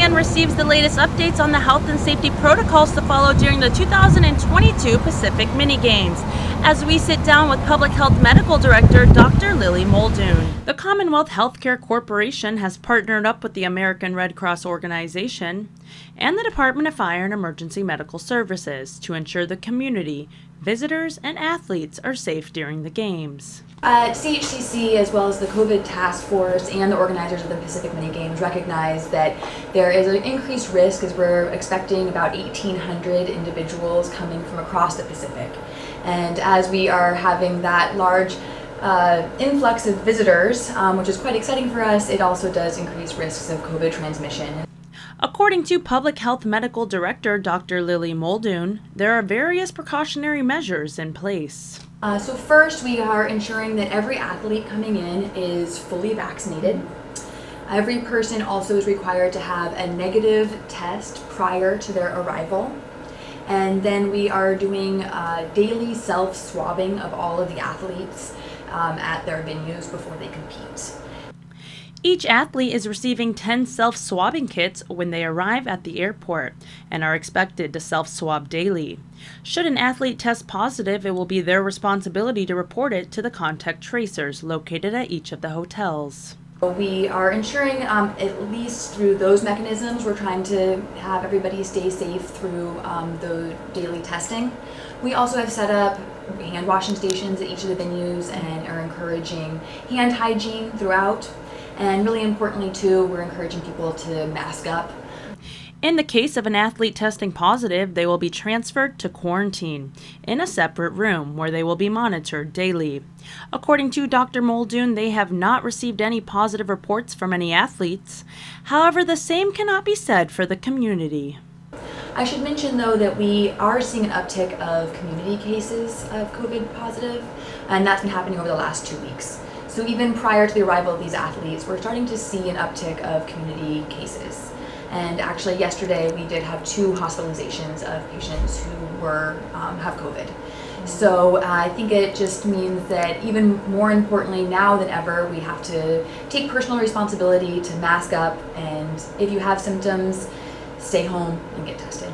CHCC receives the latest updates on the health and safety protocols to follow during the 2022 Pacific Mini Games, as we sit down with Public Health Medical Director Dr. Lily Muldoon. The Commonwealth Healthcare Corporation has partnered up with the American Red Cross organization and the Department of Fire and Emergency Medical Services to ensure the community, visitors, and athletes are safe during the games. CHCC, as well as the COVID task force and the organizers of the Pacific Mini Games, recognize that there is an increased risk as we're expecting about 1,800 individuals coming from across the Pacific. And as we are having that large influx of visitors, which is quite exciting for us, it also does increase risks of COVID transmission. According to Public Health Medical Director Dr. Lily Muldoon, there are various precautionary measures in place. So first, we are ensuring that every athlete coming in is fully vaccinated. Every person also is required to have a negative test prior to their arrival. And then we are doing daily self-swabbing of all of the athletes at their venues before they compete. Each athlete is receiving 10 self-swabbing kits when they arrive at the airport and are expected to self-swab daily. Should an athlete test positive, it will be their responsibility to report it to the contact tracers located at each of the hotels. We are ensuring, at least through those mechanisms, we're trying to have everybody stay safe through the daily testing. We also have set up hand washing stations at each of the venues and are encouraging hand hygiene throughout. And really importantly too, we're encouraging people to mask up. In the case of an athlete testing positive, they will be transferred to quarantine in a separate room where they will be monitored daily. According to Dr. Muldoon, they have not received any positive reports from any athletes. However, the same cannot be said for the community. I should mention though that we are seeing an uptick of community cases of COVID positive, and that's been happening over the last 2 weeks. So even prior to the arrival of these athletes, we're starting to see an uptick of community cases. And actually yesterday we did have 2 hospitalizations of patients who have COVID. So I think it just means that even more importantly now than ever, we have to take personal responsibility to mask up, and if you have symptoms, stay home and get tested.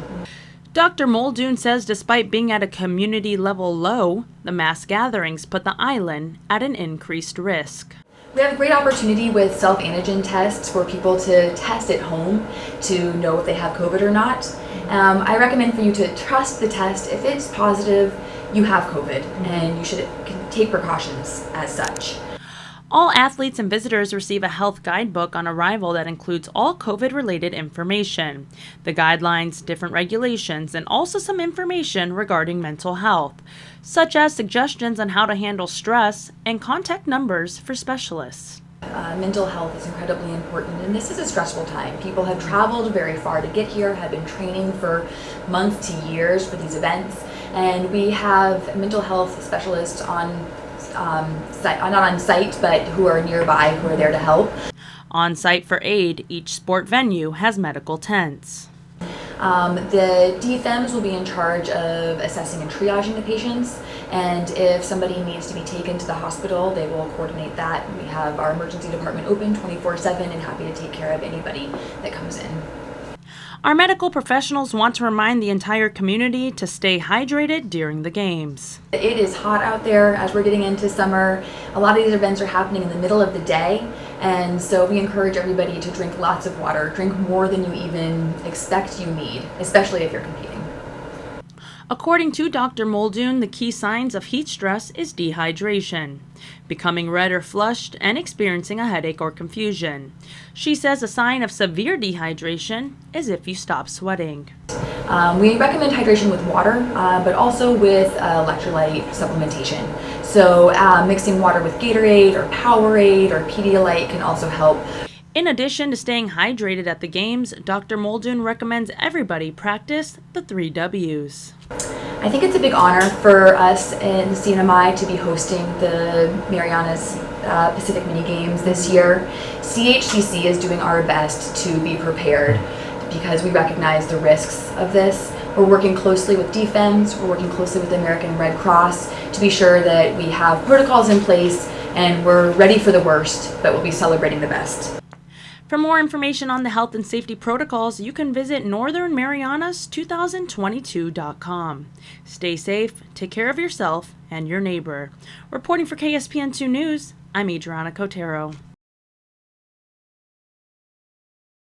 Dr. Muldoon says despite being at a community level low, the mass gatherings put the island at an increased risk. We have a great opportunity with self-antigen tests for people to test at home to know if they have COVID or not. I recommend for you to trust the test. If it's positive, you have COVID, and you should take precautions as such. All athletes and visitors receive a health guidebook on arrival that includes all COVID-related information, the guidelines, different regulations, and also some information regarding mental health, such as suggestions on how to handle stress and contact numbers for specialists. Mental health is incredibly important, and this is a stressful time. People have traveled very far to get here, have been training for months to years for these events, and we have mental health specialists on not on site, but who are nearby, who are there to help. On site for aid, each sport venue has medical tents. The DFMs will be in charge of assessing and triaging the patients, and if somebody needs to be taken to the hospital, they will coordinate that. We have our emergency department open 24/7 and happy to take care of anybody that comes in. Our medical professionals want to remind the entire community to stay hydrated during the games. It is hot out there as we're getting into summer. A lot of these events are happening in the middle of the day, and so we encourage everybody to drink lots of water. Drink more than you even expect you need, especially if you're competing. According to Dr. Muldoon, the key signs of heat stress is dehydration, becoming red or flushed, and experiencing a headache or confusion. She says a sign of severe dehydration is if you stop sweating. We recommend hydration with water, but also with electrolyte supplementation. So mixing water with Gatorade or Powerade or Pedialyte can also help. In addition to staying hydrated at the games, Dr. Muldoon recommends everybody practice the 3 W's. I think it's a big honor for us in CNMI to be hosting the Marianas Pacific Mini Games this year. CHCC is doing our best to be prepared because we recognize the risks of this. We're working closely with DFMs, we're working closely with the American Red Cross to be sure that we have protocols in place and we're ready for the worst, but we'll be celebrating the best. For more information on the health and safety protocols, you can visit northernmarianas2022.com. Stay safe, take care of yourself and your neighbor. Reporting for KSPN2 News, I'm ADRIANA COTERO.